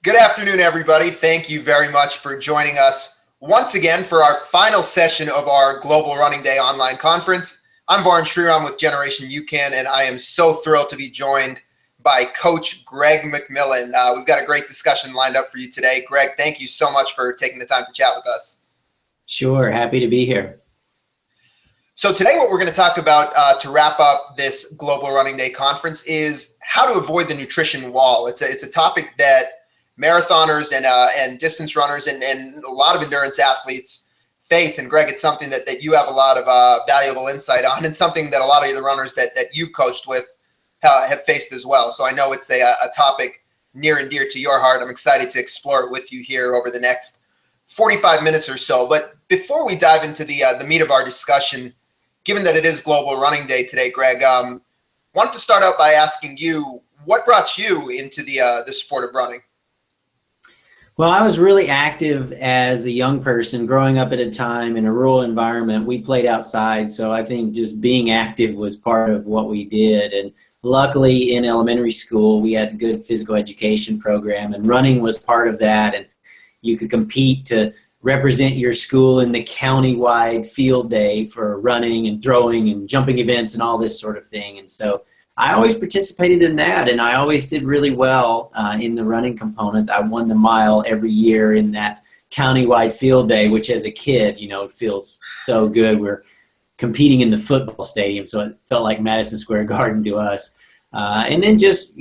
Good afternoon, everybody. Thank you very much for joining us once again for our final session of our Global Running Day online conference. I'm Varun Sriram with Generation UCAN, and I am so thrilled to be joined by Coach Greg McMillan. We've got a great discussion lined up for you today. Greg, thank you so much for taking the time to chat with us. Sure, happy to be here. So today what we're going to talk about to wrap up this Global Running Day conference is how to avoid the nutrition wall. It's a topic that marathoners and distance runners and a lot of endurance athletes face. And Greg, it's something that you have a lot of valuable insight on, and something that a lot of the runners that you've coached with have faced as well. So I know it's a topic near and dear to your heart. I'm excited to explore it with you here over the next 45 minutes or so. But before we dive into the meat of our discussion, given that it is Global Running Day today, Greg, wanted to start out by asking you, what brought you into the sport of running? Well, I was really active as a young person growing up at a time in a rural environment. We played outside, so I think just being active was part of what we did. And luckily in elementary school, we had a good physical education program, and running was part of that. And you could compete to represent your school in the county-wide field day for running and throwing and jumping events and all this sort of thing. And so I always participated in that, and I always did really well in the running components. I won the mile every year in that county-wide field day, which as a kid, it feels so good. We're competing in the football stadium, so it felt like Madison Square Garden to us. And then just,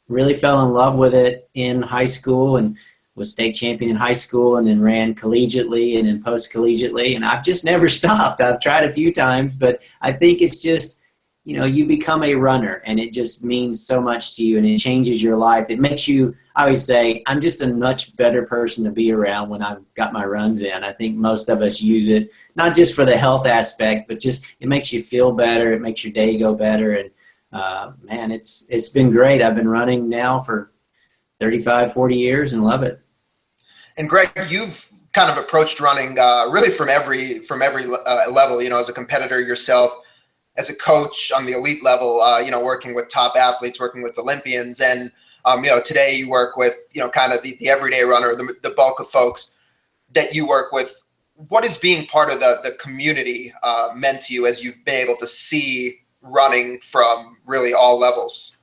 really fell in love with it in high school and was state champion in high school, and then ran collegiately and then post-collegiately. And I've just never stopped. I've tried a few times, but I think it's just, you become a runner, and it just means so much to you, and it changes your life. It makes you, I always say, I'm just a much better person to be around when I've got my runs in. I think most of us use it, not just for the health aspect, but just it makes you feel better. It makes your day go better. And man, it's been great. I've been running now for 35, 40 years and love it. And Greg, you've kind of approached running really from every level, as a competitor yourself, as a coach on the elite level, working with top athletes, working with Olympians. And, today you work with, kind of the everyday runner, the bulk of folks that you work with. What is being part of the community meant to you as you've been able to see running from really all levels?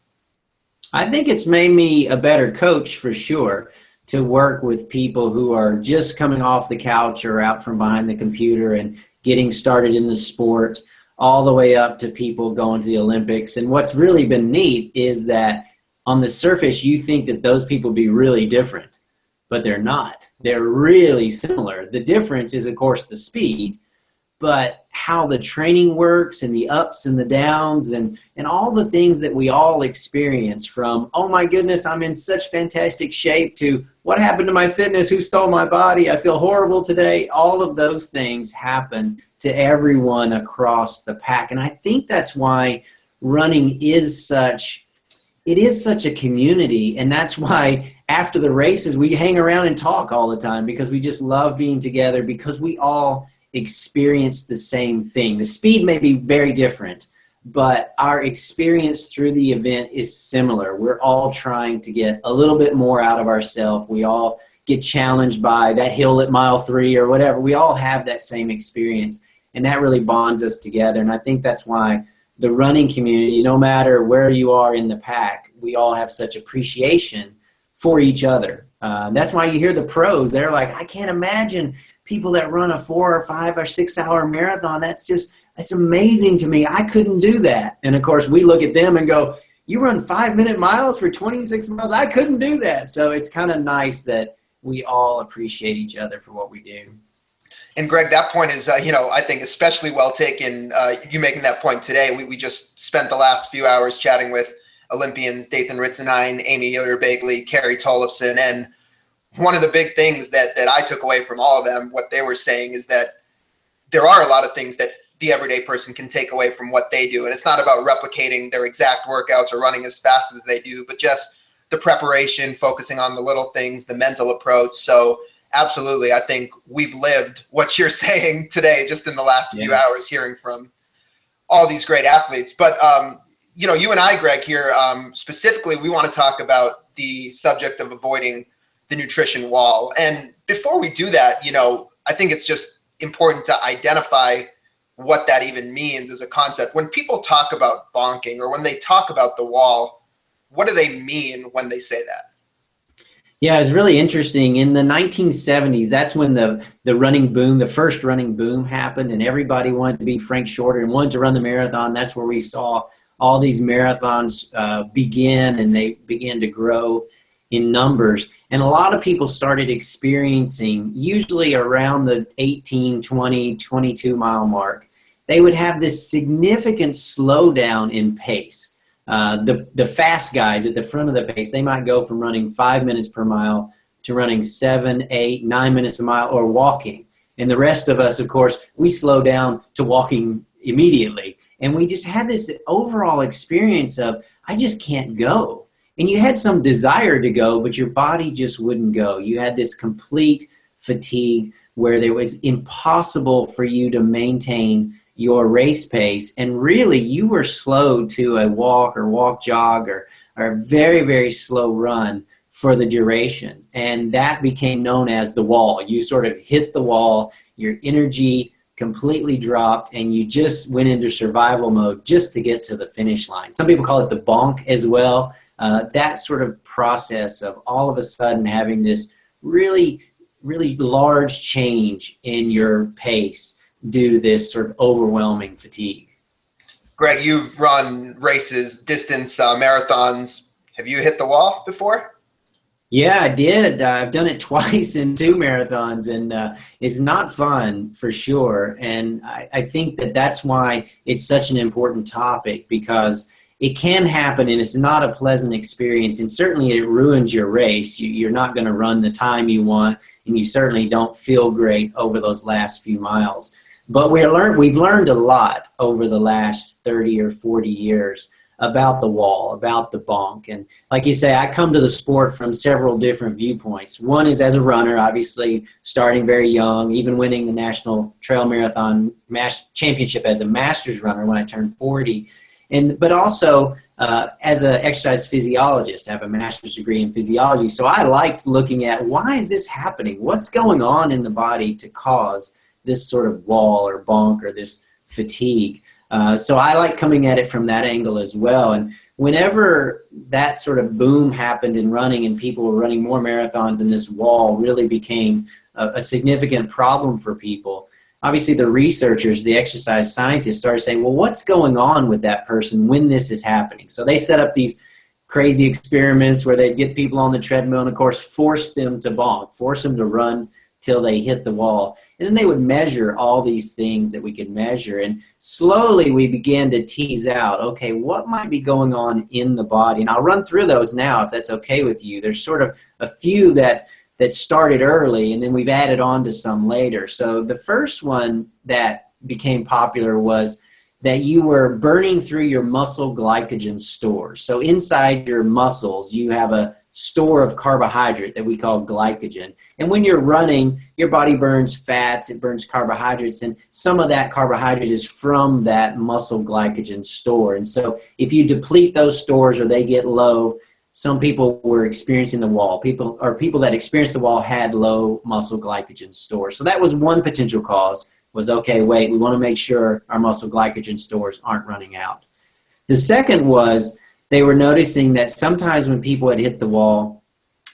I think it's made me a better coach for sure, to work with people who are just coming off the couch or out from behind the computer and getting started in the sport, all the way up to people going to the Olympics. And what's really been neat is that on the surface, you think that those people be really different, but they're not. They're really similar. The difference is, of course, the speed, but how the training works and the ups and the downs and all the things that we all experience, from, oh my goodness, I'm in such fantastic shape, to what happened to my fitness, who stole my body, I feel horrible today. All of those things happen to everyone across the pack. And I think that's why running is such a community. And that's why after the races, we hang around and talk all the time, because we just love being together, because we all experience the same thing. The speed may be very different, but our experience through the event is similar. We're all trying to get a little bit more out of ourselves. We all get challenged by that hill at mile 3 or whatever. We all have that same experience, and that really bonds us together. And I think that's why the running community, no matter where you are in the pack, we all have such appreciation for each other. That's why you hear the pros. They're like, I can't imagine people that run a 4 or 5 or 6 hour marathon. That's amazing to me. I couldn't do that. And of course, we look at them and go, you run 5-minute miles for 26 miles? I couldn't do that. So it's kind of nice that we all appreciate each other for what we do. And Greg, that point is, I think especially well taken. You making that point today. We just spent the last few hours chatting with Olympians Dathan Ritzenhein, Amy Euler-Begley, Carrie Tollefson, and one of the big things that I took away from all of them, what they were saying, is that there are a lot of things that the everyday person can take away from what they do. And it's not about replicating their exact workouts or running as fast as they do, but just the preparation, focusing on the little things, the mental approach. So absolutely, I think we've lived what you're saying today just in the last few hours, hearing from all these great athletes. But, you and I, Greg, here, specifically, we want to talk about the subject of avoiding the nutrition wall. And before we do that, I think it's just important to identify what that even means as a concept. When people talk about bonking or when they talk about the wall, what do they mean when they say that? Yeah, it's really interesting. In the 1970s, that's when the running boom, the first running boom happened, and everybody wanted to be Frank Shorter and wanted to run the marathon. That's where we saw all these marathons begin, and they began to grow in numbers. And a lot of people started experiencing, usually around the 18, 20, 22-mile mark, they would have this significant slowdown in pace. The fast guys at the front of the pace, they might go from running 5 minutes per mile to running 7, 8, 9 minutes a mile or walking. And the rest of us, of course, we slow down to walking immediately. And we just had this overall experience of, I just can't go. And you had some desire to go, but your body just wouldn't go. You had this complete fatigue where it was impossible for you to maintain your race pace, and really you were slowed to a walk or walk jog or a very, very slow run for the duration. And that became known as the wall. You sort of hit the wall, your energy completely dropped, and you just went into survival mode just to get to the finish line. Some people call it the bonk as well. That sort of process of all of a sudden having this really, really large change in your pace due to this sort of overwhelming fatigue. Greg, you've run races, distance marathons. Have you hit the wall before? Yeah, I did. I've done it twice in 2 marathons, and it's not fun for sure. And I think that's why it's such an important topic, because it can happen and it's not a pleasant experience. And certainly it ruins your race. You're not going to run the time you want, and you certainly don't feel great over those last few miles. But we've learned a lot over the last 30 or 40 years about the wall, about the bonk. And like you say, I come to the sport from several different viewpoints. One is as a runner, obviously starting very young, even winning the National Trail Marathon Championship as a master's runner when I turned 40. But also as an exercise physiologist, I have a master's degree in physiology. So I liked looking at, why is this happening? What's going on in the body to cause this sort of wall or bonk or this fatigue? So I like coming at it from that angle as well. And whenever that sort of boom happened in running and people were running more marathons and this wall really became a significant problem for people, obviously the researchers, the exercise scientists started saying, well, what's going on with that person when this is happening? So they set up these crazy experiments where they'd get people on the treadmill and, of course, force them to bonk, force them to run till they hit the wall. And then they would measure all these things that we could measure. And slowly we began to tease out, okay, what might be going on in the body? And I'll run through those now if that's okay with you. There's sort of a few that started early, and then we've added on to some later. So the first one that became popular was that you were burning through your muscle glycogen stores. So inside your muscles, you have a store of carbohydrate that we call glycogen. And when you're running, your body burns fats, it burns carbohydrates, and some of that carbohydrate is from that muscle glycogen store. And so if you deplete those stores or they get low, some people were experiencing the wall. People that experienced the wall had low muscle glycogen stores. So that was one potential cause, was, okay, wait, we want to make sure our muscle glycogen stores aren't running out. The second was they were noticing that sometimes when people had hit the wall,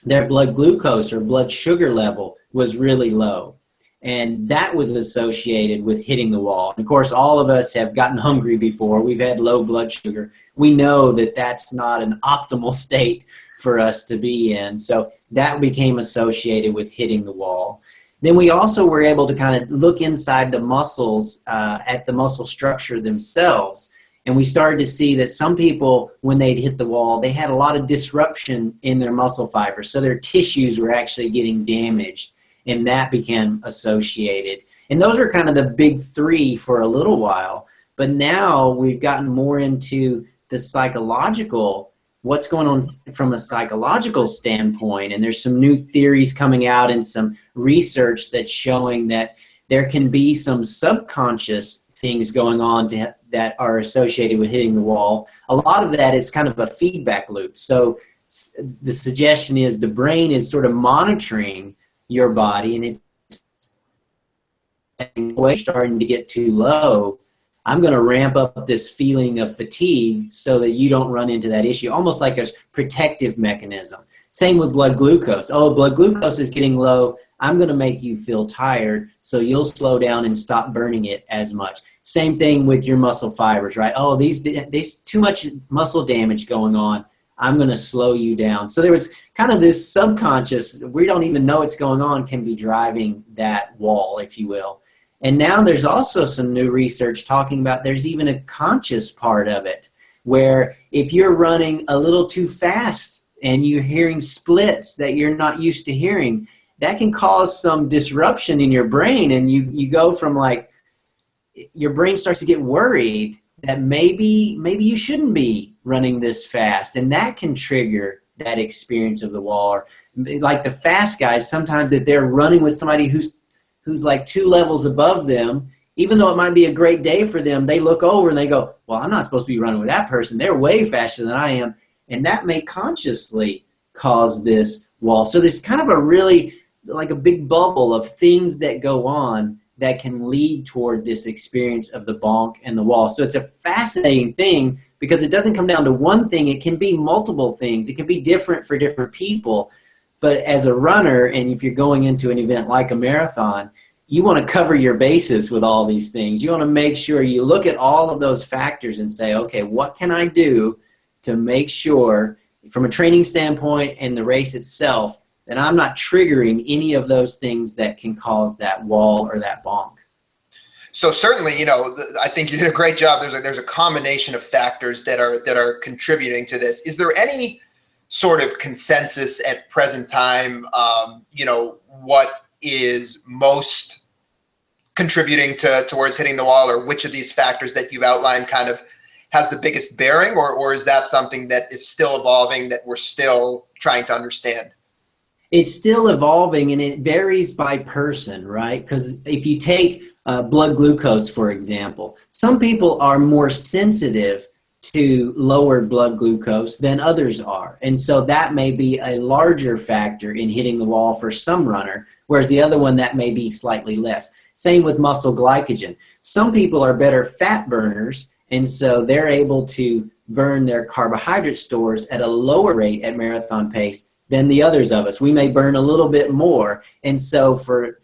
their blood glucose or blood sugar level was really low. And that was associated with hitting the wall. And of course, all of us have gotten hungry before. We've had low blood sugar. We know that that's not an optimal state for us to be in. So that became associated with hitting the wall. Then we also were able to kind of look inside the muscles at the muscle structure themselves. And we started to see that some people, when they'd hit the wall, they had a lot of disruption in their muscle fibers. So their tissues were actually getting damaged, and that became associated. And those are kind of the big three for a little while. But now we've gotten more into the psychological, what's going on from a psychological standpoint. And there's some new theories coming out and some research that's showing that there can be some subconscious things going on that are associated with hitting the wall. A lot of that is kind of a feedback loop. So the suggestion is the brain is sort of monitoring your body, and it's starting to get too low. I'm going to ramp up this feeling of fatigue so that you don't run into that issue, almost like a protective mechanism. Same with blood glucose. Oh, blood glucose is getting low. I'm going to make you feel tired, so you'll slow down and stop burning it as much. Same thing with your muscle fibers, right? Oh, these too much muscle damage going on. I'm going to slow you down. So there was kind of this subconscious, we don't even know it's going on, can be driving that wall, if you will. And now there's also some new research talking about there's even a conscious part of it, where if you're running a little too fast and you're hearing splits that you're not used to hearing, that can cause some disruption in your brain. And you go from like, your brain starts to get worried that maybe you shouldn't be running this fast. And that can trigger that experience of the wall. Or like the fast guys, sometimes if they're running with somebody who's like 2 levels above them, even though it might be a great day for them, they look over and they go, well, I'm not supposed to be running with that person. They're way faster than I am. And that may consciously cause this wall. So there's kind of a really, like a big bubble of things that go on that can lead toward this experience of the bonk and the wall. So it's a fascinating thing because it doesn't come down to one thing. It can be multiple things. It can be different for different people. But as a runner, and if you're going into an event like a marathon, you want to cover your bases with all these things. You want to make sure you look at all of those factors and say, okay, what can I do to make sure from a training standpoint and the race itself that I'm not triggering any of those things that can cause that wall or that bonk? So certainly, I think you did a great job. There's a combination of factors that are contributing to this. Is there any sort of consensus at present time, what is most contributing towards hitting the wall, or which of these factors that you've outlined kind of has the biggest bearing, or is that something that is still evolving that we're still trying to understand? It's still evolving, and it varies by person, right? Because if you take blood glucose, for example, some people are more sensitive to lower blood glucose than others are. And so that may be a larger factor in hitting the wall for some runner, whereas the other one, that may be slightly less. Same with muscle glycogen. Some people are better fat burners, and so they're able to burn their carbohydrate stores at a lower rate at marathon pace than the others of us. We may burn a little bit more. And so for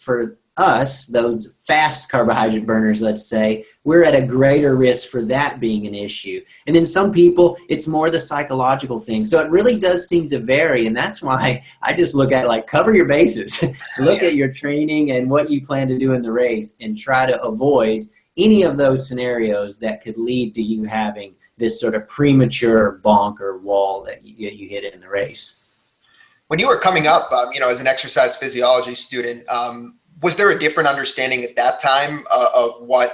us, those fast carbohydrate burners, let's say, we're at a greater risk for that being an issue. And then some people, it's more the psychological thing. So it really does seem to vary. And that's why I just look at it like, cover your bases. Look at your training and what you plan to do in the race and try to avoid any of those scenarios that could lead to you having this sort of premature bonk or wall that you hit in the race. When you were coming up, as an exercise physiology student, was there a different understanding at that time of what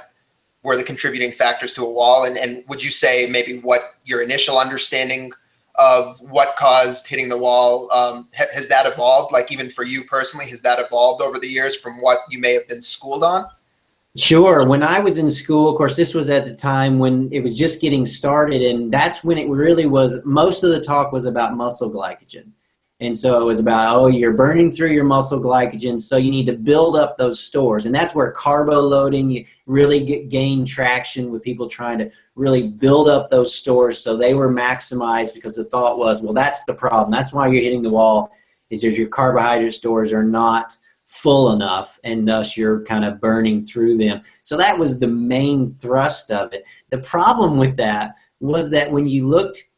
were the contributing factors to a wall? And would you say maybe what your initial understanding of what caused hitting the wall, has that evolved? Like even for you personally, has that evolved over the years from what you may have been schooled on? Sure. When I was in school, of course, this was at the time when it was just getting started, and that's when it really was, most of the talk was about muscle glycogen. And so it was about, you're burning through your muscle glycogen, so you need to build up those stores. And that's where carbo loading really gained traction with people trying to really build up those stores so they were maximized, because the thought was, well, that's the problem. That's why you're hitting the wall, is your carbohydrate stores are not full enough, and thus you're kind of burning through them. So that was the main thrust of it. The problem with that was that when you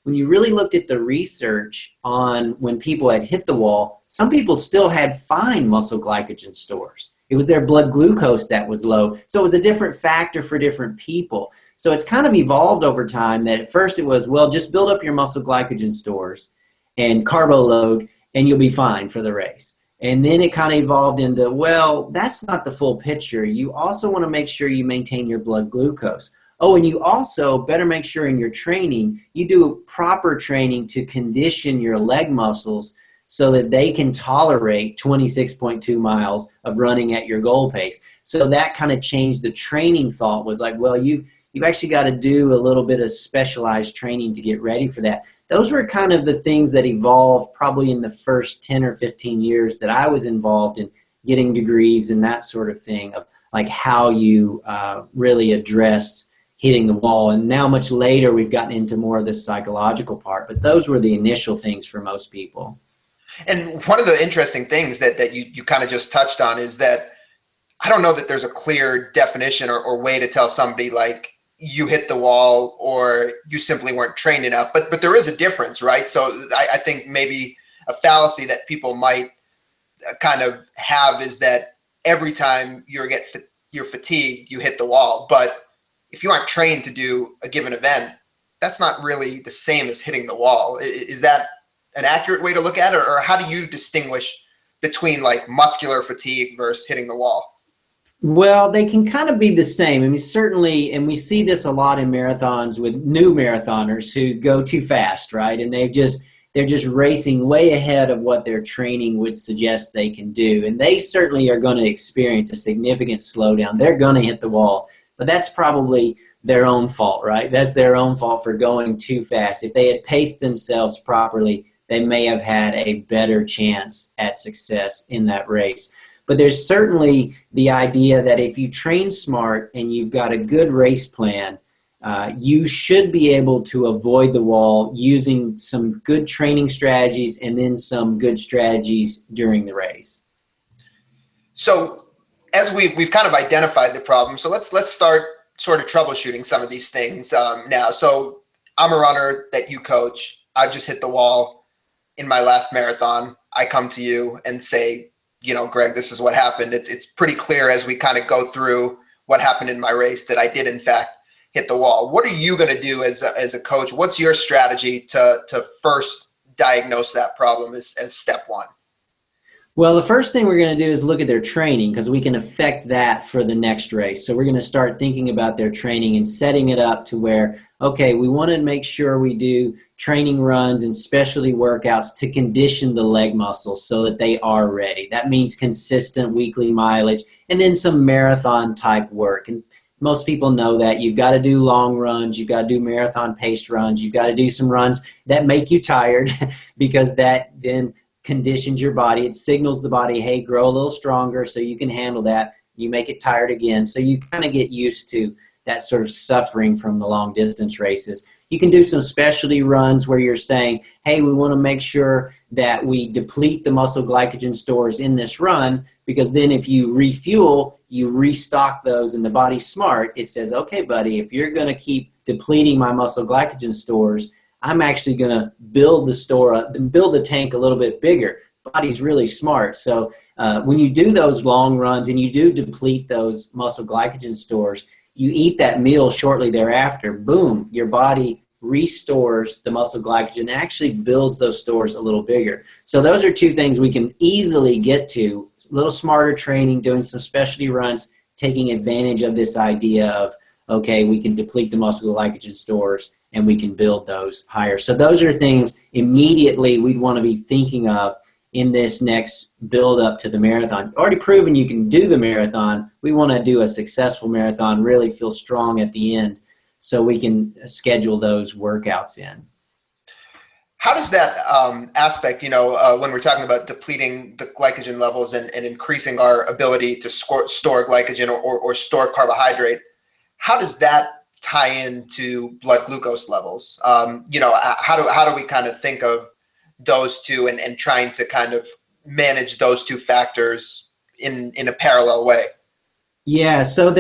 really looked at the research on when people had hit the wall, some people still had fine muscle glycogen stores. It was their blood glucose that was low. So it was a different factor for different people. So it's kind of evolved over time that at first it was, well, just build up your muscle glycogen stores and carbo load and you'll be fine for the race. And then it kind of evolved into, well, that's not the full picture. You also want to make sure you maintain your blood glucose. Oh, and you also better make sure in your training, you do proper training to condition your leg muscles so that they can tolerate 26.2 miles of running at your goal pace. So that kind of changed the training thought, was like, well, you've actually got to do a little bit of specialized training to get ready for that. those were kind of the things that evolved probably in the first 10 or 15 years that I was involved in getting degrees and that sort of thing, of like how you really addressed hitting the wall. And now much later, we've gotten into more of the psychological part, but those were the initial things for most people. And one of the interesting things that you kind of just touched on is that I don't know that there's a clear definition or way to tell somebody like you hit the wall or you simply weren't trained enough, but there is a difference, right? So I think maybe a fallacy that people might kind of have is that every time you're fatigued, you hit the wall. But if you aren't trained to do a given event, that's not really the same as hitting the wall. Is that an accurate way to look at it? Or how do you distinguish between like muscular fatigue versus hitting the wall? Well, they can kind of be the same. I mean, certainly, and we see this a lot in marathons with new marathoners who go too fast, right? And they're just racing way ahead of what their training would suggest they can do. And they certainly are going to experience a significant slowdown. They're going to hit the wall, but that's probably their own fault, right? That's their own fault for going too fast. If they had paced themselves properly, they may have had a better chance at success in that race. But there's certainly the idea that if you train smart and you've got a good race plan, you should be able to avoid the wall using some good training strategies and then some good strategies during the race. So as we've kind of identified the problem, so let's start sort of troubleshooting some of these things now. So I'm a runner that you coach. I've just hit the wall in my last marathon. I come to you and say, Greg, this is what happened. It's pretty clear as we kind of go through what happened in my race that I did, in fact, hit the wall. What are you going to do as a coach? What's your strategy to first diagnose that problem as step one? Well, the first thing we're going to do is look at their training, because we can affect that for the next race. So we're going to start thinking about their training and setting it up to where, okay, we want to make sure we do training runs and specialty workouts to condition the leg muscles so that they are ready. That means consistent weekly mileage and then some marathon type work. And most people know that you've got to do long runs, you've got to do marathon pace runs, you've got to do some runs that make you tired because that then conditions your body. It signals the body, hey, grow a little stronger so you can handle that. You make it tired again. So you kind of get used to that sort of suffering from the long distance races. You can do some specialty runs where you're saying, hey, we want to make sure that we deplete the muscle glycogen stores in this run, because then if you refuel, you restock those and the body's smart. It says, okay, buddy, if you're going to keep depleting my muscle glycogen stores, I'm actually going to build the store up and build the tank a little bit bigger. Body's really smart. So when you do those long runs and you do deplete those muscle glycogen stores, you eat that meal shortly thereafter, boom, your body restores the muscle glycogen and actually builds those stores a little bigger. So those are two things we can easily get to. A little smarter training, doing some specialty runs, taking advantage of this idea of, okay, we can deplete the muscle glycogen stores and we can build those higher. So those are things immediately we'd want to be thinking of in this next build up to the marathon. Already proven you can do the marathon. We want to do a successful marathon, really feel strong at the end so we can schedule those workouts in. How does that aspect, when we're talking about depleting the glycogen levels and increasing our ability to store glycogen or store carbohydrate, how does that tie into blood glucose levels? How do we kind of think of those two and trying to kind of manage those two factors in a parallel way? Yeah, so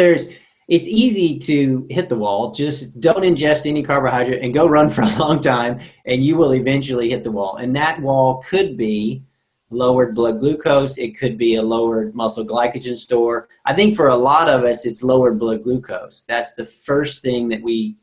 it's easy to hit the wall. Just don't ingest any carbohydrate and go run for a long time, and you will eventually hit the wall. And that wall could be lowered blood glucose. It could be a lowered muscle glycogen store. I think for a lot of us, it's lowered blood glucose. That's the first thing that we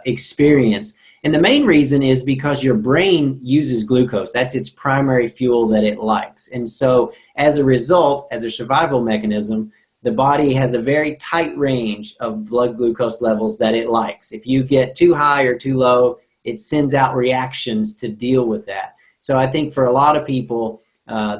experience. And the main reason is because your brain uses glucose. That's its primary fuel that it likes. And so as a result, as a survival mechanism, the body has a very tight range of blood glucose levels that it likes. If you get too high or too low, it sends out reactions to deal with that. So I think for a lot of people,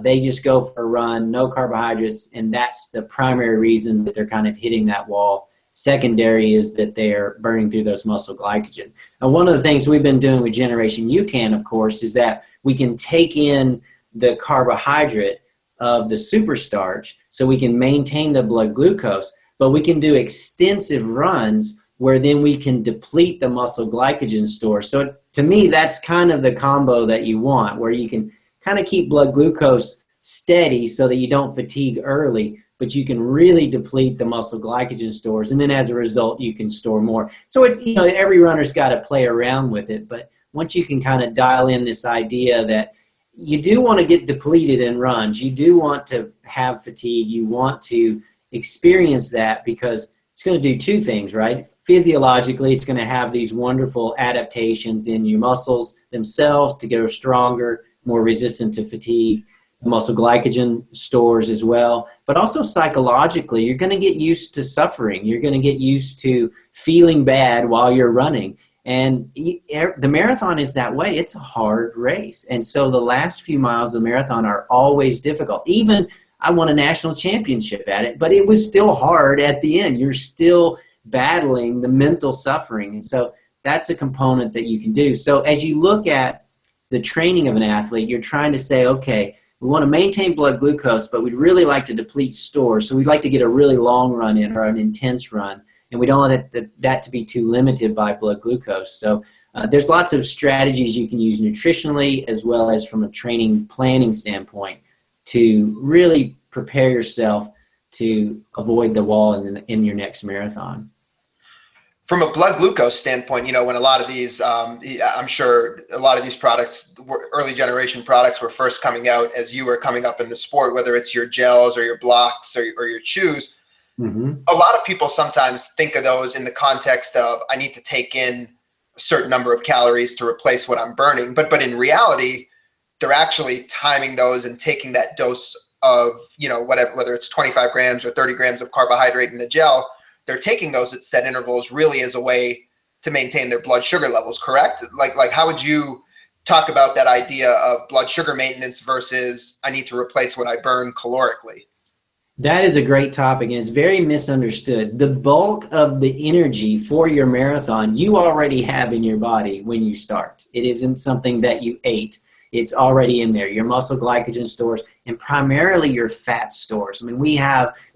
they just go for a run, no carbohydrates, and that's the primary reason that they're kind of hitting that wall. secondary is that they're burning through those muscle glycogen. Now, one of the things we've been doing with Generation UCAN, of course, is that we can take in the carbohydrate of the superstarch so we can maintain the blood glucose, but we can do extensive runs where then we can deplete the muscle glycogen store. So to me, that's kind of the combo that you want, where you can kind of keep blood glucose steady so that you don't fatigue early, but you can really deplete the muscle glycogen stores. And then as a result, you can store more. So it's, every runner's got to play around with it. But once you can kind of dial in this idea that you do want to get depleted in runs, you do want to have fatigue, you want to experience that, because it's going to do two things, right? Physiologically, it's going to have these wonderful adaptations in your muscles themselves to get stronger, more resistant to fatigue, muscle glycogen stores as well. But also psychologically, you're going to get used to suffering. You're going to get used to feeling bad while you're running. And the marathon is that way. It's a hard race. And so the last few miles of the marathon are always difficult. Even I won a national championship at it, but it was still hard at the end. You're still battling the mental suffering. And so that's a component that you can do. So as you look at the training of an athlete, you're trying to say, okay, we want to maintain blood glucose, but we'd really like to deplete stores. So we'd like to get a really long run in, or an intense run. And we don't want that to be too limited by blood glucose. So there's lots of strategies you can use nutritionally as well as from a training planning standpoint to really prepare yourself to avoid the wall in your next marathon. From a blood glucose standpoint, when a lot of these, I'm sure a lot of these products, early generation products, were first coming out as you were coming up in the sport, whether it's your gels or your blocks or your chews. Mm-hmm. A lot of people sometimes think of those in the context of, I need to take in a certain number of calories to replace what I'm burning. But in reality, they're actually timing those and taking that dose of, whether it's 25 grams or 30 grams of carbohydrate in a gel, they're taking those at set intervals really as a way to maintain their blood sugar levels, correct? Like how would you talk about that idea of blood sugar maintenance versus I need to replace what I burn calorically? That is a great topic, and it's very misunderstood. The bulk of the energy for your marathon you already have in your body when you start. It isn't something that you ate. It's already in there, your muscle glycogen stores and primarily your fat stores. I mean,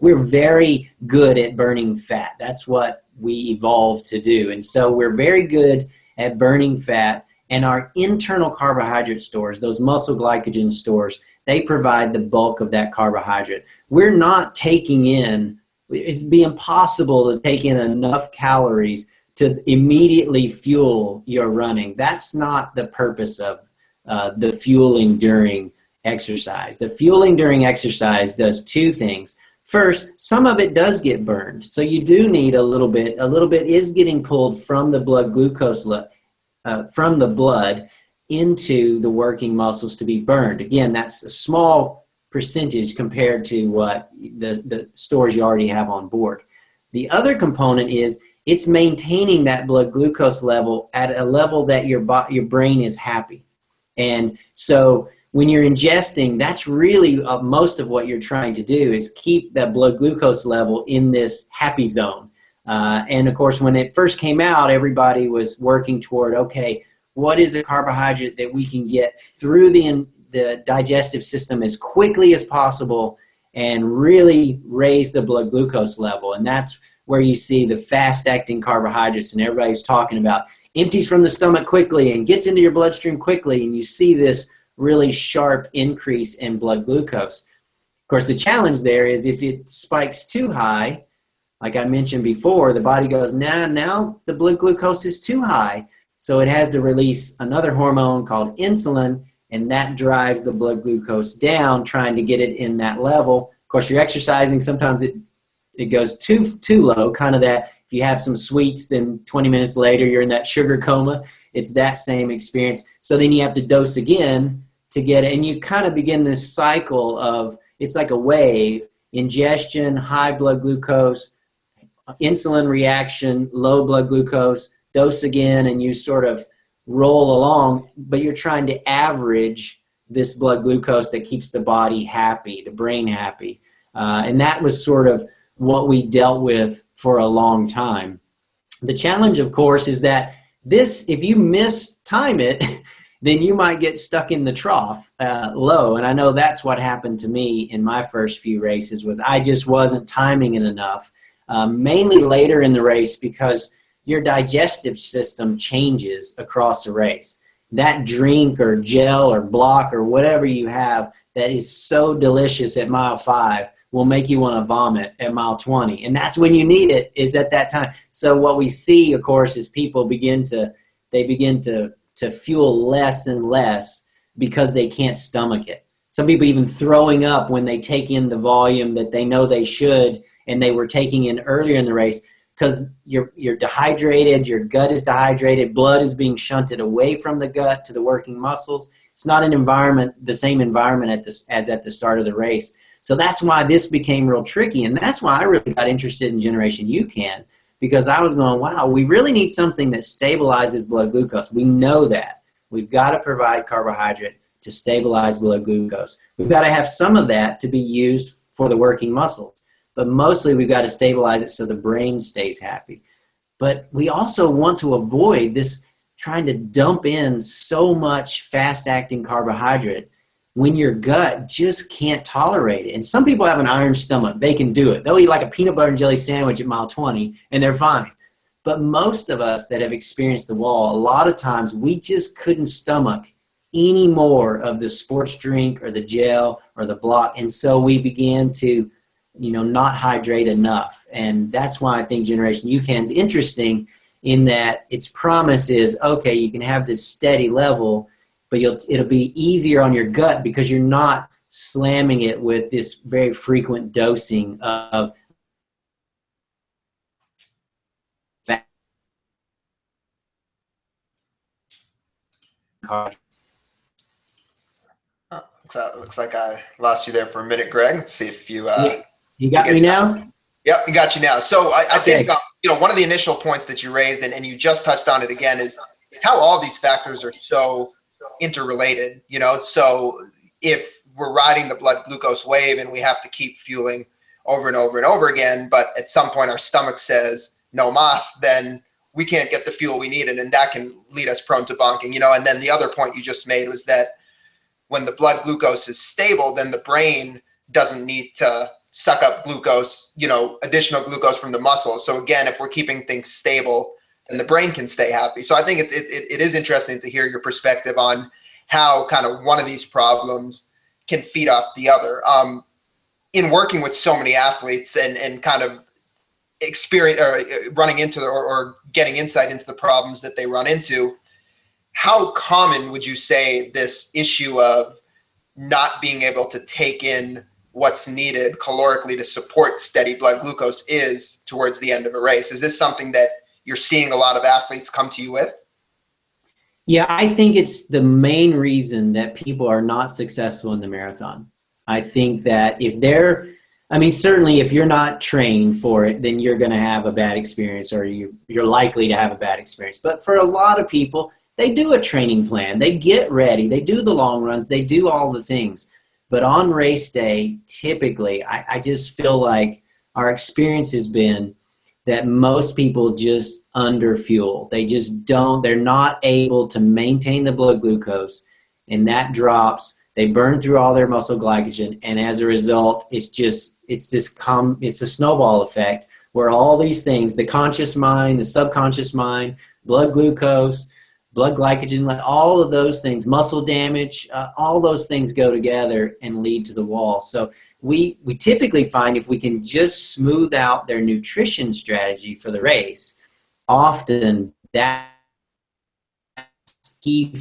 we're very good at burning fat. That's what we evolved to do. And so we're very good at burning fat, and our internal carbohydrate stores, those muscle glycogen stores, they provide the bulk of that carbohydrate. We're not taking in, it'd be impossible to take in enough calories to immediately fuel your running. That's not the purpose of the fueling during exercise. The fueling during exercise does two things. First, some of it does get burned. So you do need a little bit is getting pulled from the blood glucose, from the blood into the working muscles to be burned. Again, that's a small percentage compared to what the stores you already have on board. The other component is it's maintaining that blood glucose level at a level that your brain is happy. And so when you're ingesting, that's really most of what you're trying to do is keep that blood glucose level in this happy zone. And of course, when it first came out, everybody was working toward, okay, what is a carbohydrate that we can get through the digestive system as quickly as possible and really raise the blood glucose level? And that's where you see the fast-acting carbohydrates, and everybody's talking about empties from the stomach quickly and gets into your bloodstream quickly, and you see this really sharp increase in blood glucose. Of course, the challenge there is if it spikes too high, like I mentioned before, the body goes, now the blood glucose is too high. So it has to release another hormone called insulin, and that drives the blood glucose down, trying to get it in that level. Of course, you're exercising. Sometimes it goes too low, kind of that if you have some sweets, then 20 minutes later you're in that sugar coma. It's that same experience. So then you have to dose again to get it, and you kind of begin this cycle of, it's like a wave, ingestion, high blood glucose, insulin reaction, low blood glucose, dose again, and you sort of roll along, but you're trying to average this blood glucose that keeps the body happy, the brain happy. And that was sort of what we dealt with for a long time. The challenge, of course, is that if you mistime it, then you might get stuck in the trough low. And I know that's what happened to me in my first few races, was I just wasn't timing it enough, mainly later in the race, because your digestive system changes across the race. That drink or gel or block or whatever you have that is so delicious at mile 5 will make you want to vomit at mile 20. And that's when you need it, is at that time. So what we see, of course, is people begin to fuel less and less because they can't stomach it. Some people even throwing up when they take in the volume that they know they should and they were taking in earlier in the race, because you're dehydrated, your gut is dehydrated, blood is being shunted away from the gut to the working muscles. It's not the same environment as at the start of the race. So that's why this became real tricky, and that's why I really got interested in Generation UCAN, because I was going, wow, we really need something that stabilizes blood glucose. We know that. We've got to provide carbohydrate to stabilize blood glucose. We've got to have some of that to be used for the working muscles, but mostly we've got to stabilize it so the brain stays happy. But we also want to avoid this trying to dump in so much fast-acting carbohydrate when your gut just can't tolerate it. And some people have an iron stomach. They can do it. They'll eat like a peanut butter and jelly sandwich at mile 20, and they're fine. But most of us that have experienced the wall, a lot of times we just couldn't stomach any more of the sports drink or the gel or the block. And so we began to, not hydrate enough. And that's why I think Generation UCAN is interesting, in that its promise is, okay, you can have this steady level, but it'll be easier on your gut because you're not slamming it with this very frequent dosing of fat. Looks like I lost you there for a minute, Greg. Let's see if you you got me now? Yep, we got you now. So I Okay. think one of the initial points that you raised, and you just touched on it again, is how all these factors are so interrelated. So if we're riding the blood glucose wave and we have to keep fueling over and over and over again, but at some point our stomach says no mas, then we can't get the fuel we need, and that can lead us prone to bonking. And then the other point you just made was that when the blood glucose is stable, then the brain doesn't need to suck up glucose, additional glucose from the muscles. So again, if we're keeping things stable, then the brain can stay happy. So I think it is interesting to hear your perspective on how kind of one of these problems can feed off the other. In working with so many athletes and kind of experience or running into or getting insight into the problems that they run into, how common would you say this issue of not being able to take in what's needed calorically to support steady blood glucose is towards the end of a race? Is this something that you're seeing a lot of athletes come to you with? Yeah, I think it's the main reason that people are not successful in the marathon. I think that certainly if you're not trained for it, then you're going to have a bad experience, or you're likely to have a bad experience. But for a lot of people, they do a training plan. They get ready. They do the long runs. They do all the things. But on race day, typically, I just feel like our experience has been that most people just underfuel. They're not able to maintain the blood glucose, and that drops. They burn through all their muscle glycogen, and as a result, it's a snowball effect where all these things, the conscious mind, the subconscious mind, blood glucose, blood glycogen, all of those things, muscle damage, all those things go together and lead to the wall. So we typically find if we can just smooth out their nutrition strategy for the race, often that's key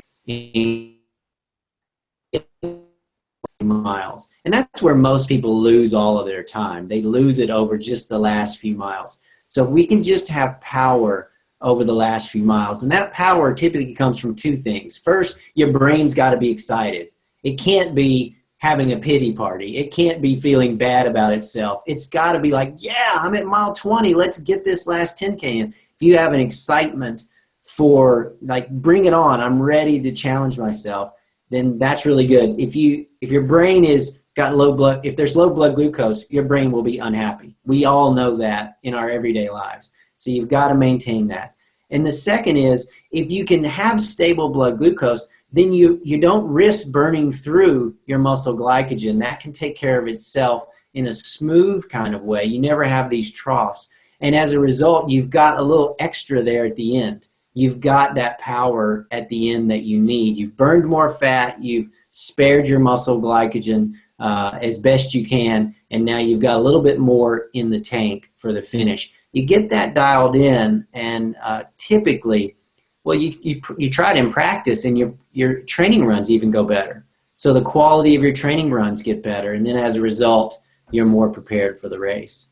miles. And that's where most people lose all of their time. They lose it over just the last few miles. So if we can just have power over the last few miles, and that power typically comes from two things. First, your brain's got to be excited. It can't be having a pity party. It can't be feeling bad about itself. It's got to be like, yeah, I'm at mile 20. Let's get this last 10K in. If you have an excitement for, like, bring it on, I'm ready to challenge myself, then that's really good. If your brain is got low blood, if there's low blood glucose, your brain will be unhappy. We all know that in our everyday lives. So you've got to maintain that. And the second is, if you can have stable blood glucose, then you don't risk burning through your muscle glycogen. That can take care of itself in a smooth kind of way. You never have these troughs. And as a result, you've got a little extra there at the end. You've got that power at the end that you need. You've burned more fat. You've spared your muscle glycogen as best you can. And now you've got a little bit more in the tank for the finish. You get that dialed in, and typically, well, you try it in practice, and your training runs even go better. So the quality of your training runs get better, and then as a result, you're more prepared for the race.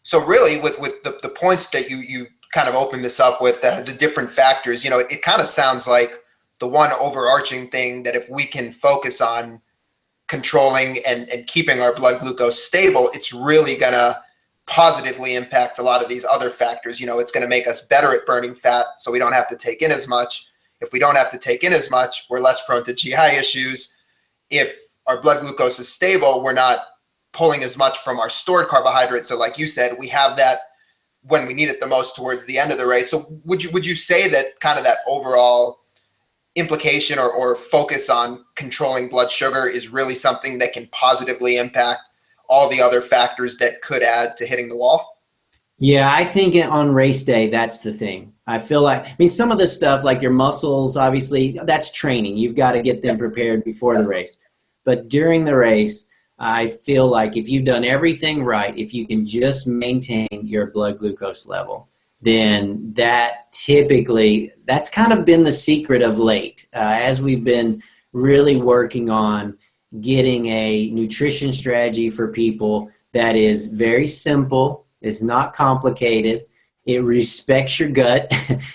So really, with the points that you kind of opened this up with, the different factors, it kind of sounds like the one overarching thing that if we can focus on controlling and keeping our blood glucose stable, it's really going to positively impact a lot of these other factors. It's going to make us better at burning fat, so we don't have to take in as much. If we don't have to take in as much, we're less prone to GI issues. If our blood glucose is stable, we're not pulling as much from our stored carbohydrates. So like you said, we have that when we need it the most towards the end of the race. So would you say that kind of that overall implication or focus on controlling blood sugar is really something that can positively impact all the other factors that could add to hitting the wall? Yeah, I think on race day, that's the thing. I feel like, some of the stuff like your muscles, obviously, that's training. You've got to get them prepared before the race. But during the race, I feel like if you've done everything right, if you can just maintain your blood glucose level, then that's kind of been the secret of late. As we've been really working on getting a nutrition strategy for people that is very simple, it's not complicated, it respects your gut,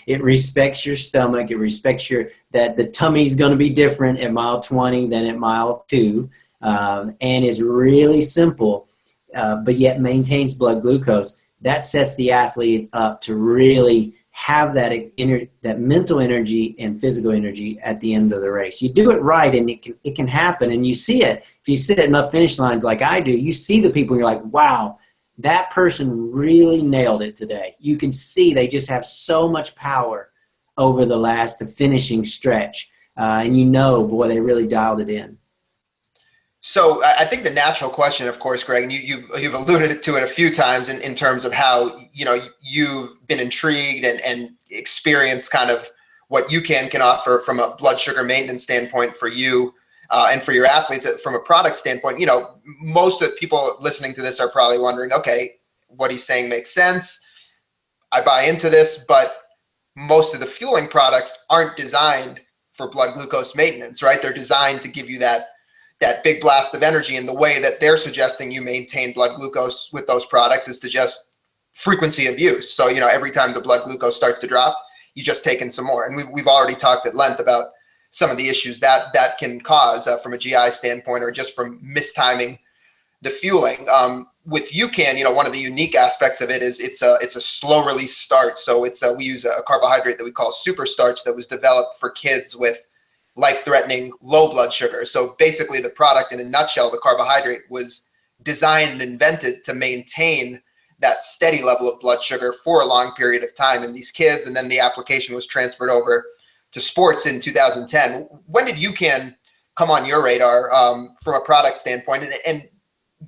it respects your stomach, it respects that the tummy's going to be different at mile 20 than at mile 2, and is really simple, but yet maintains blood glucose. That sets the athlete up to really have that mental energy and physical energy at the end of the race. You do it right, and it can happen, and you see it. If you sit at enough finish lines like I do, you see the people, and you're like, wow, that person really nailed it today. You can see they just have so much power over the finishing stretch, and boy, they really dialed it in. So I think the natural question, of course, Greg, and you've alluded to it a few times in terms of how, you've been intrigued and experienced kind of what you can offer from a blood sugar maintenance standpoint for you and for your athletes from a product standpoint. Most of the people listening to this are probably wondering, okay, what he's saying makes sense. I buy into this, but most of the fueling products aren't designed for blood glucose maintenance, right? They're designed to give you that big blast of energy, and the way that they're suggesting you maintain blood glucose with those products is to just frequency of use. So, every time the blood glucose starts to drop, you just take in some more. And we've already talked at length about some of the issues that can cause from a GI standpoint, or just from mistiming the fueling. With UCAN, one of the unique aspects of it is it's a slow release start. So we use a carbohydrate that we call super starch that was developed for kids with life-threatening low blood sugar. So basically the product in a nutshell, the carbohydrate, was designed and invented to maintain that steady level of blood sugar for a long period of time in these kids. And then the application was transferred over to sports in 2010. When did UCAN come on your radar from a product standpoint? And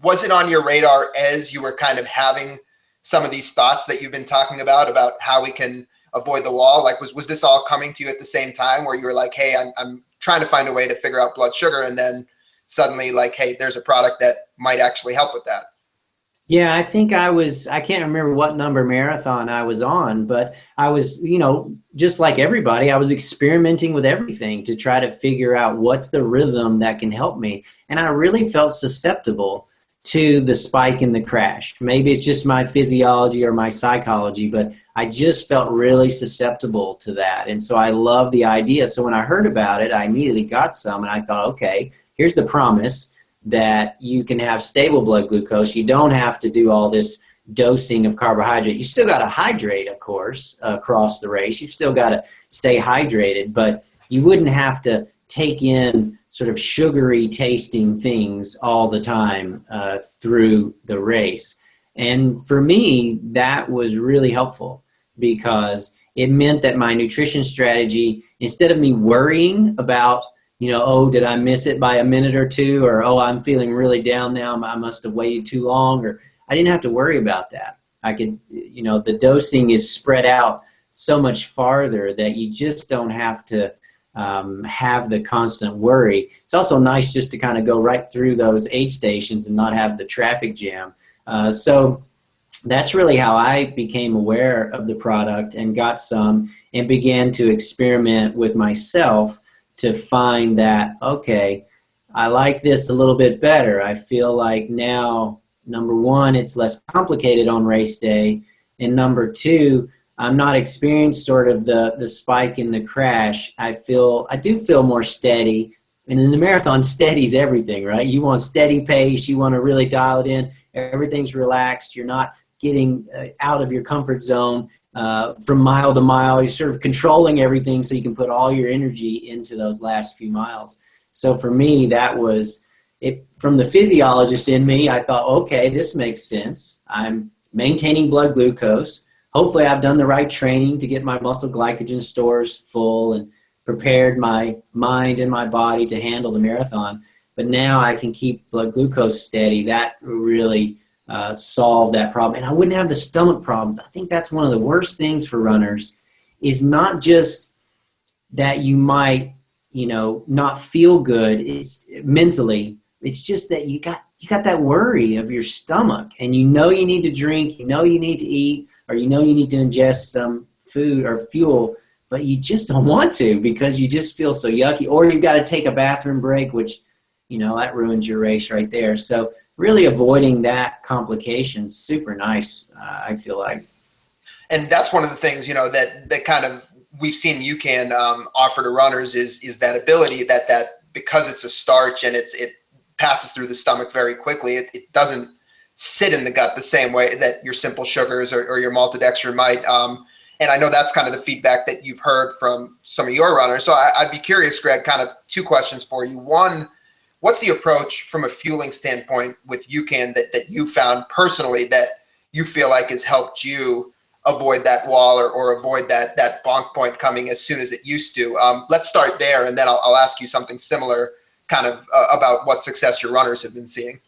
was it on your radar as you were kind of having some of these thoughts that you've been talking about how we can avoid the wall? Like, was this all coming to you at the same time, where you were like, hey, I'm trying to find a way to figure out blood sugar, and then suddenly like, hey, there's a product that might actually help with that? Yeah, I think I can't remember what number marathon I was on, but I was, just like everybody, I was experimenting with everything to try to figure out what's the rhythm that can help me. And I really felt susceptible to the spike and the crash. Maybe it's just my physiology or my psychology, but I just felt really susceptible to that. And so I love the idea. So when I heard about it, I immediately got some, and I thought, okay, here's the promise that you can have stable blood glucose. You don't have to do all this dosing of carbohydrate. You still got to hydrate, of course, across the race. You've still got to stay hydrated, but you wouldn't have to take in sort of sugary tasting things all the time through the race. And for me, that was really helpful because it meant that my nutrition strategy, instead of me worrying about, oh, did I miss it by a minute or two? Or, oh, I'm feeling really down now, I must have waited too long. Or I didn't have to worry about that. I could, the dosing is spread out so much farther that you just don't have to have the constant worry. It's also nice just to kind of go right through those aid stations and not have the traffic jam. So that's really how I became aware of the product and got some and began to experiment with myself to find that, okay, I like this a little bit better. I feel like now, number one, it's less complicated on race day. And number two, I'm not experienced sort of the spike in the crash. I do feel more steady. And in the marathon, steady's everything, right? You want steady pace. You want to really dial it in. Everything's relaxed. You're not getting out of your comfort zone from mile to mile. You're sort of controlling everything so you can put all your energy into those last few miles. So for me, that was it. From the physiologist in me, I thought, okay, this makes sense. I'm maintaining blood glucose. Hopefully I've done the right training to get my muscle glycogen stores full and prepared my mind and my body to handle the marathon. But now I can keep blood glucose steady. That really solved that problem. And I wouldn't have the stomach problems. I think that's one of the worst things for runners is not just that you might, not feel good mentally. It's just that you got that worry of your stomach and you need to drink, you need to eat, or you need to ingest some food or fuel, but you just don't want to because you just feel so yucky, or you've got to take a bathroom break, which, that ruins your race right there. So really avoiding that complication is super nice, I feel like. And that's one of the things, that kind of we've seen UCAN offer to runners is that ability that because it's a starch and it passes through the stomach very quickly, it doesn't sit in the gut the same way that your simple sugars or your maltodextrin might. And I know that's kind of the feedback that you've heard from some of your runners. So I'd be curious, Greg, kind of two questions for you. One, what's the approach from a fueling standpoint with UCAN that you found personally that you feel like has helped you avoid that wall or avoid that bonk point coming as soon as it used to? Let's start there, and then I'll ask you something similar kind of about what success your runners have been seeing.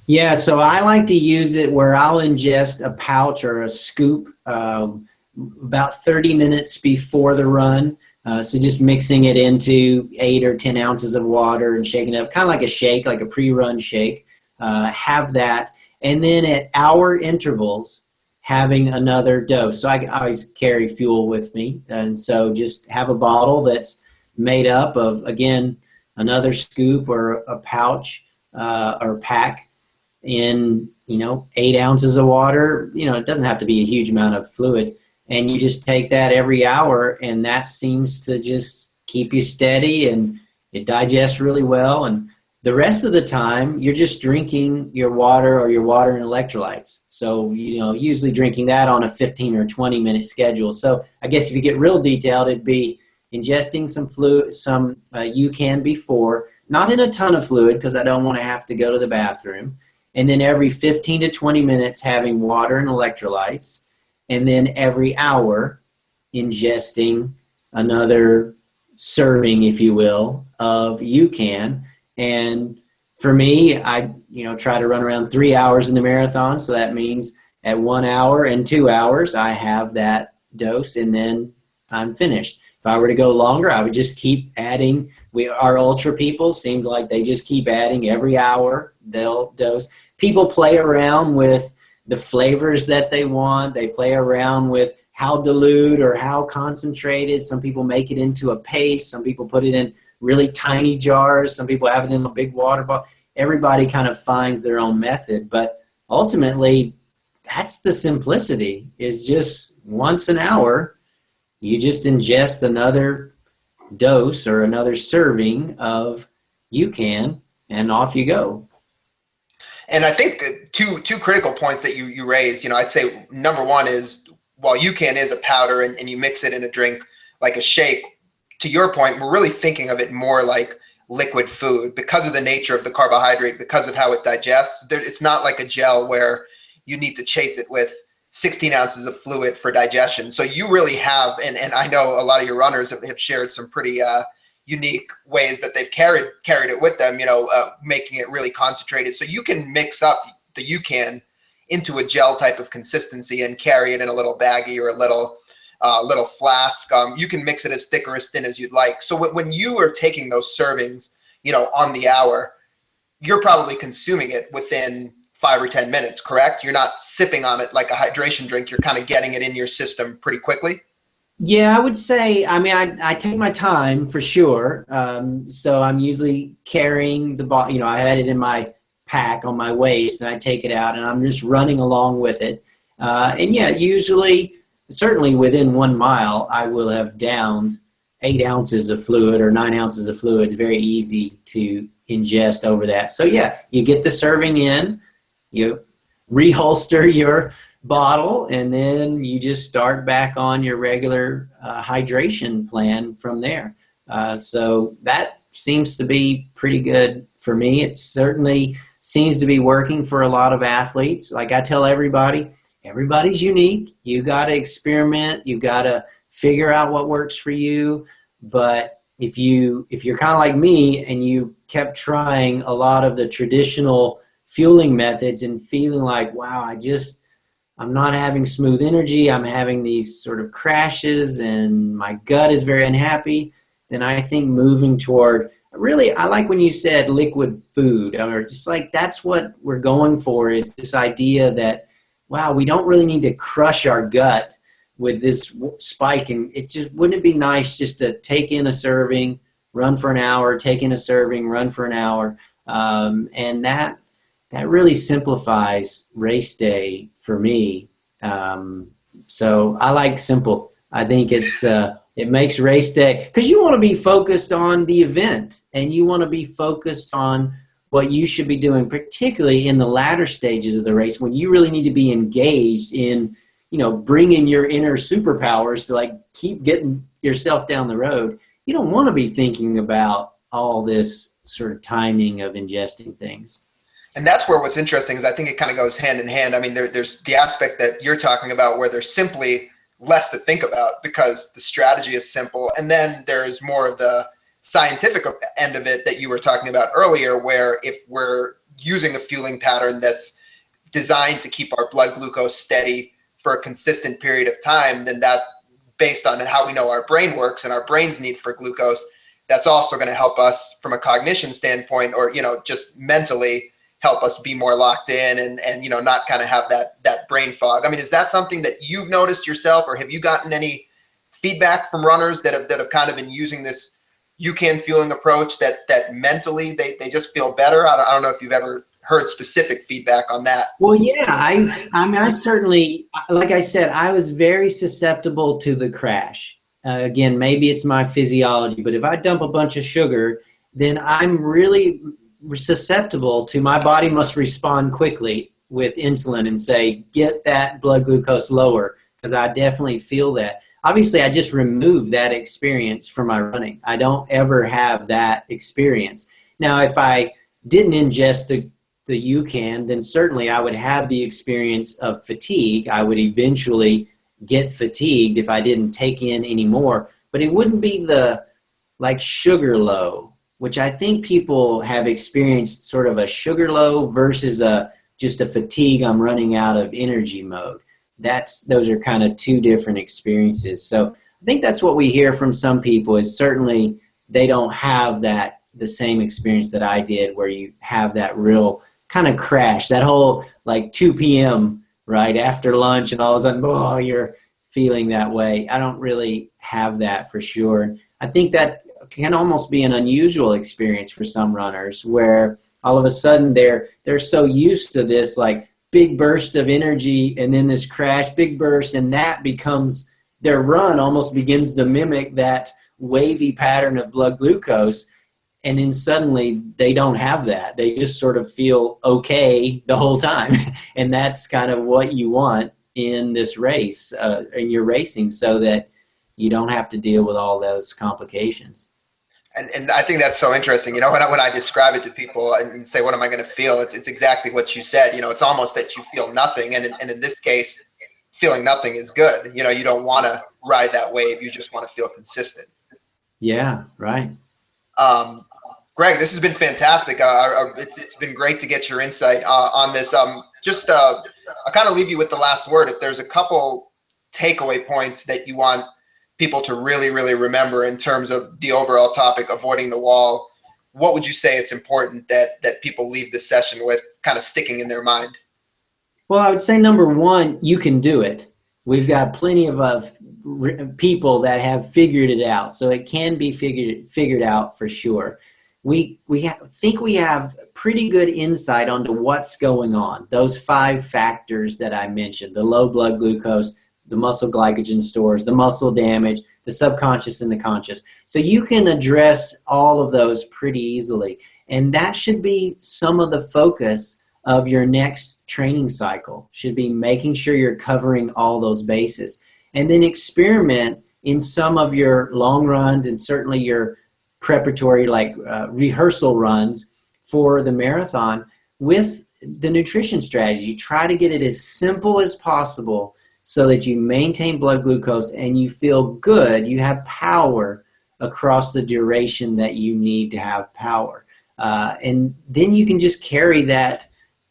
Yeah, so I like to use it where I'll ingest a pouch or a scoop about 30 minutes before the run. So just mixing it into 8 or 10 ounces of water and shaking it up, kind of like a shake, like a pre-run shake. Have that. And then at hour intervals, having another dose. So I always carry fuel with me. And so just have a bottle that's made up of, again, another scoop or a pouch or pack in 8 ounces of water. It doesn't have to be a huge amount of fluid, and you just take that every hour, and that seems to just keep you steady and it digests really well. And the rest of the time you're just drinking your water or your water and electrolytes, so usually drinking that on a 15 or 20 minute schedule. So I guess if you get real detailed, it'd be ingesting some fluid, some UCAN before, not in a ton of fluid because I don't want to have to go to the bathroom. And then every 15 to 20 minutes having water and electrolytes. And then every hour ingesting another serving, if you will, of UCAN. And for me, I try to run around 3 hours in the marathon. So that means at 1 hour and 2 hours, I have that dose and then I'm finished. If I were to go longer, I would just keep adding. Our ultra people seemed like they just keep adding every hour. They'll dose. People play around with the flavors that they want. They play around with how dilute or how concentrated. Some people make it into a paste. Some people put it in really tiny jars. Some people have it in a big water bottle. Everybody kind of finds their own method. But ultimately, that's the simplicity, is just once an hour, you just ingest another dose or another serving of UCAN, and off you go. And I think two critical points that you raised, I'd say number one is, while UCAN is a powder and you mix it in a drink like a shake, to your point, we're really thinking of it more like liquid food because of the nature of the carbohydrate, because of how it digests. It's not like a gel where you need to chase it with 16 ounces of fluid for digestion. So you really have, and I know a lot of your runners have shared some pretty unique ways that they've carried it with them, making it really concentrated. So you can mix up the UCAN into a gel type of consistency and carry it in a little baggie or a little flask. You can mix it as thick or as thin as you'd like. So when you are taking those servings, on the hour, you're probably consuming it within 5 or 10 minutes, correct? You're not sipping on it like a hydration drink. You're kind of getting it in your system pretty quickly. Yeah, I would say, I take my time for sure. So I'm usually carrying the bottle, I had it in my pack on my waist and I take it out and I'm just running along with it. And yeah, usually, certainly within 1 mile, I will have downed 8 ounces of fluid or 9 ounces of fluid. It's very easy to ingest over that. So yeah, you get the serving in, you reholster your bottle, and then you just start back on your regular hydration plan from there. So that seems to be pretty good for me. It certainly seems to be working for a lot of athletes. Like I tell everybody, everybody's unique. You got to experiment. You got to figure out what works for you. But if you're kind of like me and you kept trying a lot of the traditional fueling methods and feeling like, wow, I'm not having smooth energy, I'm having these sort of crashes and my gut is very unhappy, then I think moving toward, really, I like when you said liquid food, or just like that's what we're going for, is this idea that, wow, we don't really need to crush our gut with this spike. And wouldn't it be nice just to take in a serving, run for an hour, take in a serving, run for an hour, and that really simplifies race day for me. So I like simple. I think it makes race day, because you want to be focused on the event and you want to be focused on what you should be doing, particularly in the latter stages of the race when you really need to be engaged in, bringing your inner superpowers to like keep getting yourself down the road. You don't want to be thinking about all this sort of timing of ingesting things. And that's where what's interesting is I think it kind of goes hand in hand. I mean, there's the aspect that you're talking about where there's simply less to think about because the strategy is simple. And then there's more of the scientific end of it that you were talking about earlier, where if we're using a fueling pattern that's designed to keep our blood glucose steady for a consistent period of time, then that, based on how we know our brain works and our brain's need for glucose, that's also going to help us from a cognition standpoint, or, just mentally help us be more locked in and not kind of have that brain fog. I mean, is that something that you've noticed yourself, or have you gotten any feedback from runners that have kind of been using this UCAN fueling approach that mentally they just feel better? I don't know if you've ever heard specific feedback on that. Well, yeah, I certainly, like I said, I was very susceptible to the crash. Again, maybe it's my physiology, but if I dump a bunch of sugar, then I'm really susceptible to, my body must respond quickly with insulin and say, get that blood glucose lower, because I definitely feel that. Obviously, I just removed that experience from my running. I don't ever have that experience. Now, if I didn't ingest the UCAN, then certainly I would have the experience of fatigue. I would eventually get fatigued if I didn't take in any more, but it wouldn't be the like sugar low, which I think people have experienced, sort of a sugar low versus just a fatigue, I'm running out of energy mode. Those are kind of two different experiences. So I think that's what we hear from some people, is certainly they don't have the same experience that I did, where you have that real kind of crash, that whole like 2 p.m. right after lunch, and all of a sudden, you're feeling that way. I don't really have that for sure. I think that can almost be an unusual experience for some runners, where all of a sudden they're so used to this like big burst of energy and then this crash, big burst, and that becomes their run, almost begins to mimic that wavy pattern of blood glucose. And then suddenly they don't have that. They just sort of feel okay the whole time. And that's kind of what you want in this race, in your racing, so that, you don't have to deal with all those complications. And I think that's so interesting. When I describe it to people and say, what am I going to feel? It's exactly what you said. It's almost that you feel nothing. And in this case, feeling nothing is good. You don't want to ride that wave. You just want to feel consistent. Yeah, right. Greg, this has been fantastic. It's been great to get your insight on this. I'll kind of leave you with the last word. If there's a couple takeaway points that you want people to really, really remember in terms of the overall topic, avoiding the wall, what would you say it's important that people leave this session with kind of sticking in their mind? Well, I would say number one, you can do it. We've got plenty of people that have figured it out, so it can be figured out for sure. We think we have pretty good insight onto what's going on. Those 5 factors that I mentioned: the low blood glucose, the muscle glycogen stores, the muscle damage, the subconscious and the conscious. So you can address all of those pretty easily. And that should be some of the focus of your next training cycle, should be making sure you're covering all those bases. And then experiment in some of your long runs and certainly your preparatory, like rehearsal runs for the marathon with the nutrition strategy. Try to get it as simple as possible so that you maintain blood glucose and you feel good. You have power across the duration that you need to have power. And then you can just carry that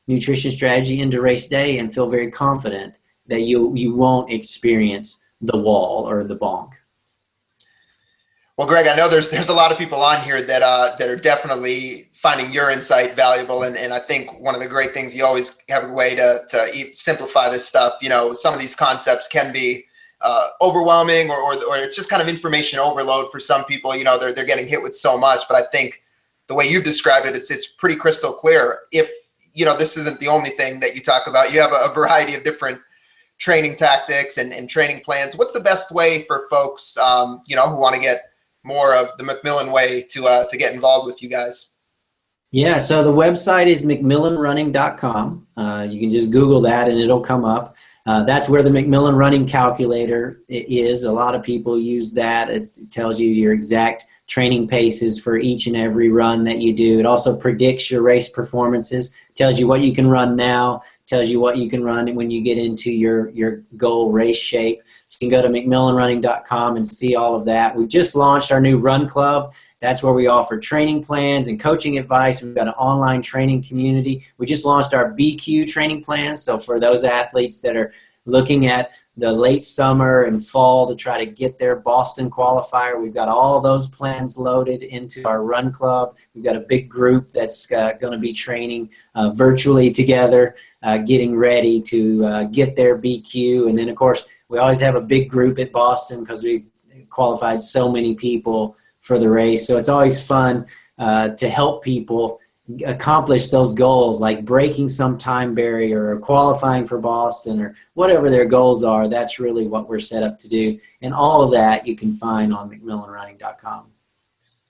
nutrition strategy into race day and feel very confident that you won't experience the wall or the bonk. Well, Greg, I know there's a lot of people on here that are definitely finding your insight valuable, and I think one of the great things, you always have a way to simplify this stuff. Some of these concepts can be overwhelming, or it's just kind of information overload for some people. They're getting hit with so much, but I think the way you've described it, it's pretty crystal clear. If this isn't the only thing that you talk about, you have a variety of different training tactics and training plans. What's the best way for folks who want to get more of the McMillan way to get involved with you guys? Yeah, so the website is McMillanRunning.com. You can just Google that and it'll come up. That's where the McMillan Running Calculator is. A lot of people use that. It tells you your exact training paces for each and every run that you do. It also predicts your race performances, tells you what you can run now, tells you what you can run when you get into your goal race shape. So you can go to McMillanRunning.com and see all of that. We've just launched our new run club. That's where we offer training plans and coaching advice. We've got an online training community. We just launched our BQ training plans. So for those athletes that are looking at the late summer and fall to try to get their Boston qualifier, we've got all those plans loaded into our run club. We've got a big group that's going to be training virtually together, getting ready to get their BQ. And then, of course, we always have a big group at Boston because we've qualified so many people for the race. So it's always fun to help people accomplish those goals, like breaking some time barrier or qualifying for Boston or whatever their goals are. That's really what we're set up to do. And all of that you can find on McMillanRunning.com.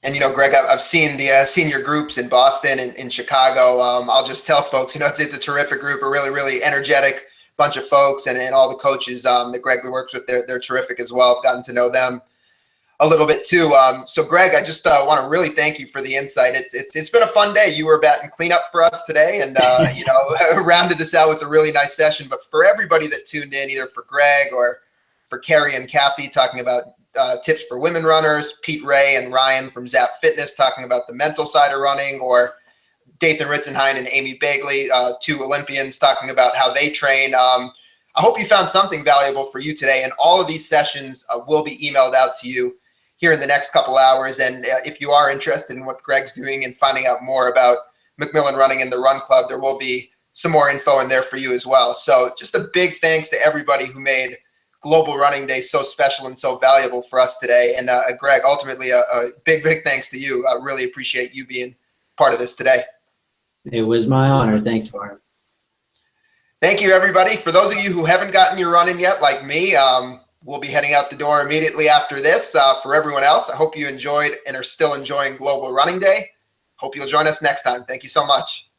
And, Greg, I've seen the senior groups in Boston and in Chicago. I'll just tell folks, it's a terrific group, a really, really energetic bunch of folks, and all the coaches that Greg works with, they're terrific as well. I've gotten to know them a little bit too. So Greg, I just want to really thank you for the insight. It's been a fun day. You were batting cleanup for us today, and rounded this out with a really nice session. But for everybody that tuned in, either for Greg or for Carrie and Kathy talking about tips for women runners, Pete Ray and Ryan from Zap Fitness talking about the mental side of running, or Dathan Ritzenhein and Amy Bagley, 2 Olympians, talking about how they train. I hope you found something valuable for you today, and all of these sessions will be emailed out to you here in the next couple hours. And if you are interested in what Greg's doing and finding out more about McMillan Running and the Run Club, there will be some more info in there for you as well. So just a big thanks to everybody who made Global Running Day so special and so valuable for us today. And Greg, ultimately, a big, big thanks to you. I really appreciate you being part of this today. It was my honor. Thanks for it. Thank you, everybody. For those of you who haven't gotten your run in yet, like me, we'll be heading out the door immediately after this. For everyone else, I hope you enjoyed and are still enjoying Global Running Day. Hope you'll join us next time. Thank you so much.